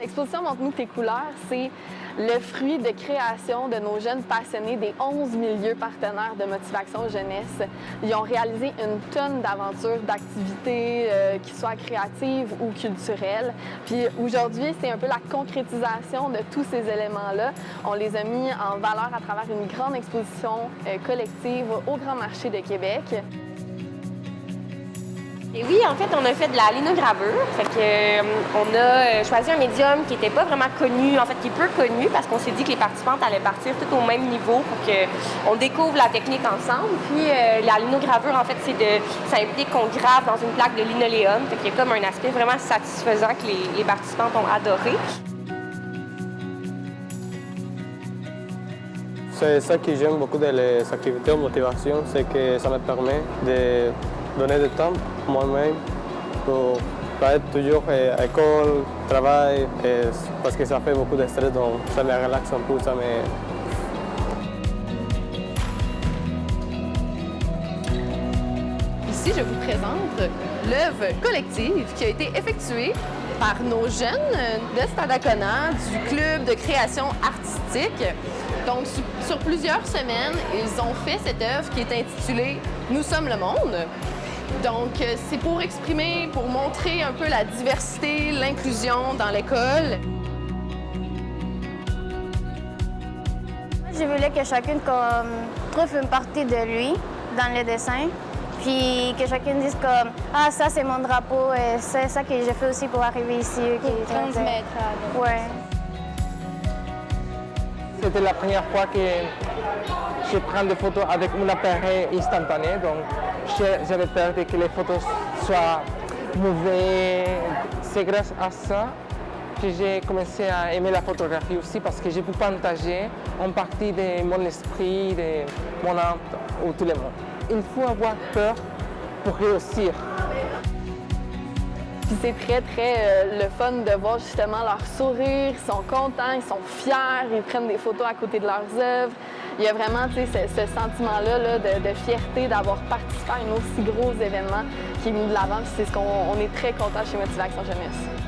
L'exposition Montre-nous tes couleurs, c'est le fruit de création de nos jeunes passionnés des 11 milieux partenaires de Motiv'Action Jeunesse. Ils ont réalisé une tonne d'aventures, d'activités, qui soient créatives ou culturelles. Puis aujourd'hui, c'est un peu la concrétisation de tous ces éléments-là. On les a mis en valeur à travers une grande exposition collective au Grand Marché de Québec. Et oui, en fait, on a fait de la linogravure. Fait que, on a choisi un médium qui n'était pas vraiment connu, en fait, qui est peu connu, parce qu'on s'est dit que les participantes allaient partir tout au même niveau pour qu'on découvre la technique ensemble. Puis la linogravure, en fait, ça implique qu'on grave dans une plaque de linoléum. Fait qu'il y a comme un aspect vraiment satisfaisant que les participantes ont adoré. C'est ça que j'aime beaucoup des activités de motivation, c'est que ça me permet de donner du temps moi-même pour pas être toujours à l'école, travail, parce que ça fait beaucoup de stress, donc ça me relaxe un peu, ça me... Ici, je vous présente l'œuvre collective qui a été effectuée par nos jeunes de Stadacona, du club de création artistique. Donc, sur plusieurs semaines, ils ont fait cette œuvre qui est intitulée « Nous sommes le monde ». Donc, c'est pour exprimer, pour montrer un peu la diversité, l'inclusion dans l'école. Je voulais que chacune trouve une partie de lui dans le dessin, puis que chacune dise comme « Ah, ça, c'est mon drapeau, et c'est ça que j'ai fait aussi pour arriver ici. » Pour transmettre. Ouais. C'était la première fois que je prends des photos avec un appareil instantané, donc j'avais peur que les photos soient mauvaises. C'est grâce à ça que j'ai commencé à aimer la photographie aussi, parce que j'ai pu partager une partie de mon esprit, de mon âme au tout le monde. Il faut avoir peur pour réussir. Puis c'est très le fun de voir justement leur sourire, ils sont contents, ils sont fiers, ils prennent des photos à côté de leurs œuvres. Il y a vraiment ce sentiment-là là, de fierté d'avoir participé à un aussi gros événement qui est mis de l'avant. C'est ce qu'on est très content chez Motiv'Action Jeunesse.